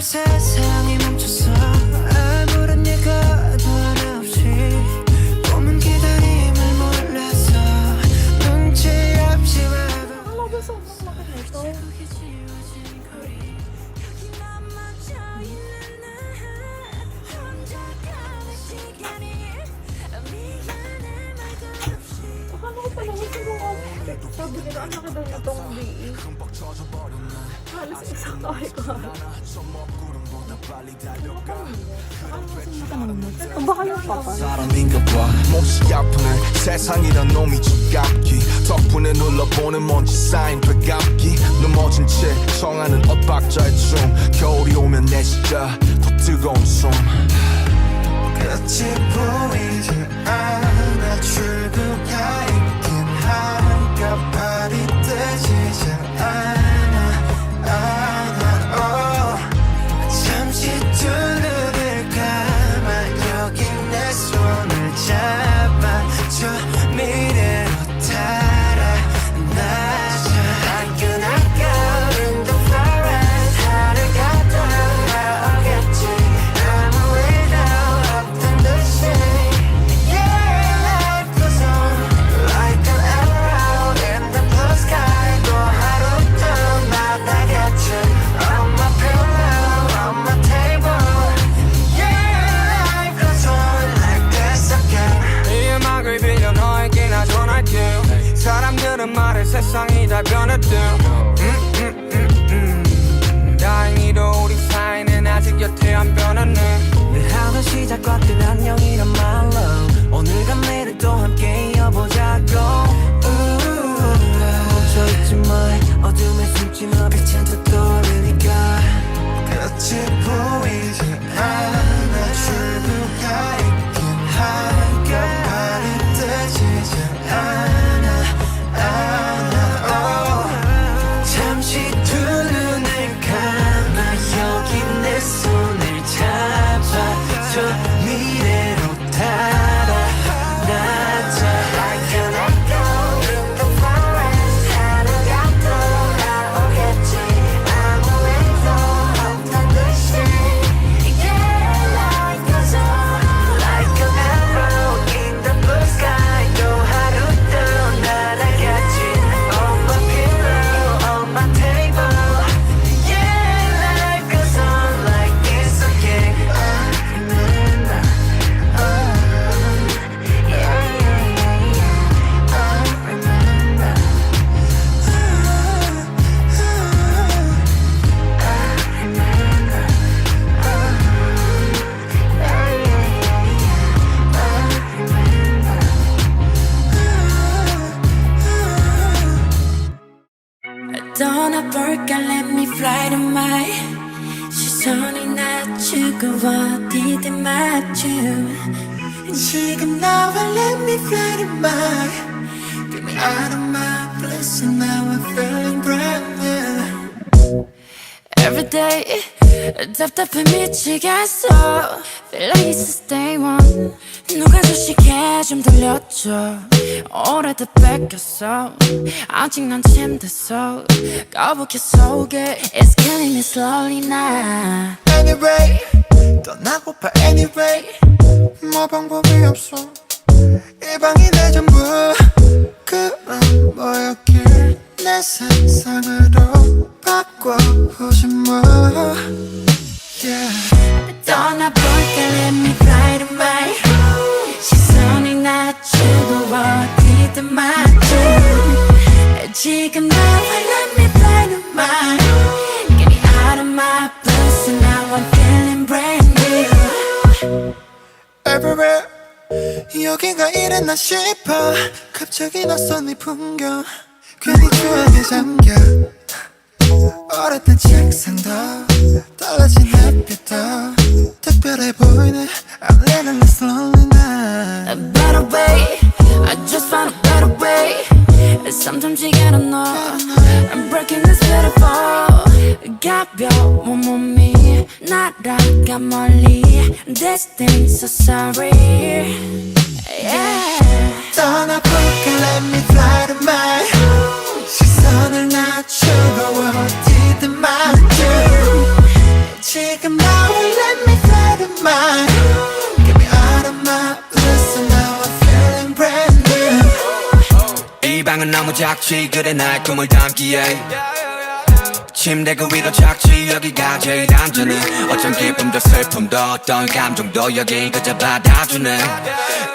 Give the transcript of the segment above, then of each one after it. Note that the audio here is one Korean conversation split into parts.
세상이 멈췄어. 아무런 예고도 하나 없이 꿈은 기다림을 몰라서 눈치 없이 와도 새벽에 지워진 거리 여기 넘어져 있는 나 혼자 가는 시간이 미안해 말도 없이 Akala ko pala kasi kung sabi nila ang laki daw nitong liit. Halos isang tayo ko. Baka yung papa. 사람인가 봐 몹시 아프네 세상이란 놈이 지갑기 덕분에 눌러보는 먼지 쌓인 되감기 넘어진 채 청하는 엇박자의 춤 겨울이 오면 내 진짜 더 뜨거운 숨 끝이 보이지 않아 출구가 있긴 한꺼번에 뜨지지 않아 잠시 두 눈을 감아 여기 내 손을 잡아줘 미래로 달아나자 I cannot go in the forest 하루가 돌아오겠지 아무 일도 없던 듯이 Yeah, life goes on like an arrow in the blue sky 또 하루도 나다겠지 On my pillow, on my table Yeah, life goes on like this again 이 음악을 빌려 너에게 나 전할게 사람들은 말해 세상이 다 변했대 다행히도 우리 사이는 아직 여태 안 변했네 늘 하던 시작과 끝 안녕이란 말로 오늘과 내일 또 함께 이어보자고 멈춰있지 마 어둠에 숨진 빛은 또 떠오르니까 끝이 보이지 않아 출구가 있긴 한꺼번에 뜨지지 않아 잠시 두 눈을 감아 여기 내 손을 잡아줘 미래로 달아나자 I cannot go in the forest 하루가 돌아오겠지 아무 일도 없던 듯이 Yeah, life goes on like an arrow in the blue sky 또 하루도 날아가지 On my pillow, on my table Yeah, life goes on like this again I remember Yeah, yeah, yeah, yeah I remember I remember Yeah, yeah, yeah, yeah I remember 떠나볼까 let me fly to my 시선이 낮추고 어디든 맞춤 지금 나와 let me fly to my Get me out of my bliss and now I'm feeling brand new Every day 답답해 미치겠어 Feel like it's the day one 누가 소식해 좀 들려줘 오래돼 뺏겼어 아직 난 침대서 거북해 속에 It's killing me slowly now Anyway 떠나고파 anyway 뭐 방법이 없어 이 방이 내 전부 그럼 뭐였길 내 세상으로 바꿔보지 뭐 Yeah 떠나볼까 let me fly to my 시선이 낮추고 어디든 맞춤 지금 나와 let me fly to my Get me out of my blues and now I'm feeling brand new Everywhere 여긴가 이랬나 싶어 갑자기 낯선 이 풍경 괜히 추억에 잠겨 오랬던 책상도 달라진 햇빛도 특별해 보이네 I'm living this lonely night A better way I just found a better way Sometimes you gotta know I'm breaking this beautiful 가벼운 몸이 날아가 멀리 This thing's so sorry Yeah 떠나볼까 let me fly to my 시선을 낮추고 어디든 맞춤 지금 방은 너무 작지 그래 날 꿈을 담기에 침대 그 위로 착지 여기가 제일 안전해 어떤 기쁨도 슬픔도 어떤 감정도 여기 그저 받아주네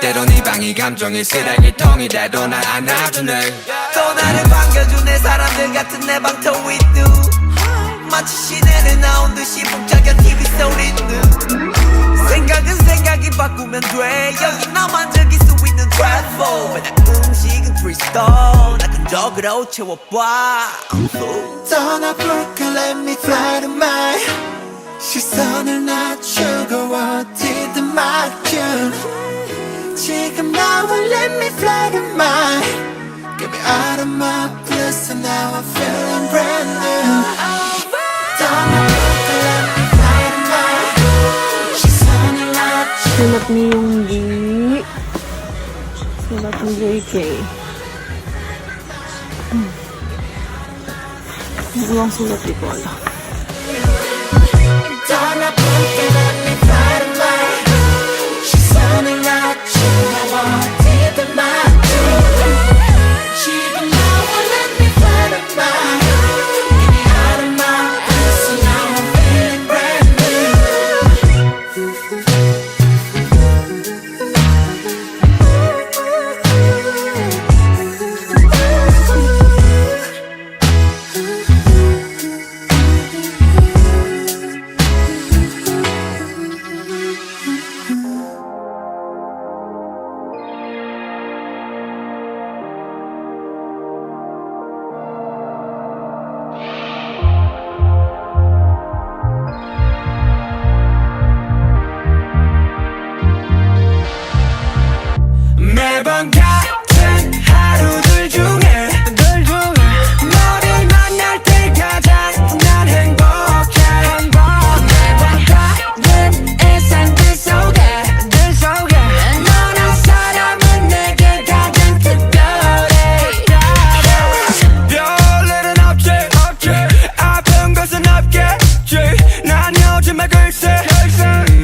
때론 이 방이 감정이 쓰레기통이 돼도 날 안아주네 또 나를 반겨주네 사람들 같은 내 방터 위도 마치 시내를 나온 듯이 복잡한 TV 소리는 생각은 생각이 바꾸면 돼 여기 나만 즐길 수 있는 트래플 맨날 음식은 트리스톤 나 근적으로 채워봐 떠나볼까 let me fly to my 시선을 낮추고 어디든 맡겨 지금 나와 let me fly to my Get me out of my bliss and now I'm feeling brand new 떠나볼까 let me fly to my 시선을 낮추고 Sulat ni yung D. Sulat yung JK. Ano ang sulat dito? Wala. 떠나볼까 let me fly to my 시선을 낮추고 어디든 맡겨 지금 나와 let me fly to my Get me out of my bliss and now I'm feeling brand new 매번 같은 하루들 중에 너를 만날 때 가장 난 행복해 매번 다른 일상들 속에 너란 사람은 내게 가장 특별해 별일은 없지 아픈 것은 없겠지 난 요즘에 글쎄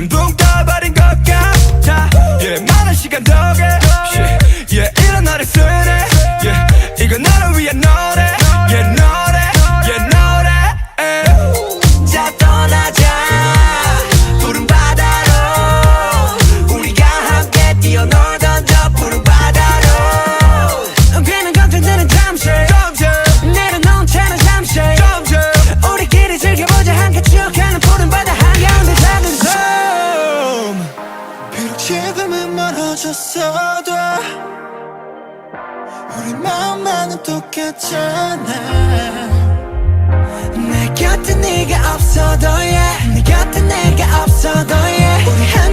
붕 떠버린 것 같아 많은 시간 덕에 이런 노래 쓰네 이건 너를 위한 노래 노래 자 떠나자 푸른 바다로 우리가 함께 뛰어놀던 저 푸른 바다로 괜한 걱정들은 잠시 내려놓은 채는 잠시 우리끼리 즐겨보자 함께 추억하는 푸른 바다 한가운데 작은 섬 비록 지금은 멀어졌어도 우리 마음만은 똑같잖아 내 곁에 네가 없어도 내 곁에 내가 없어도 우리 한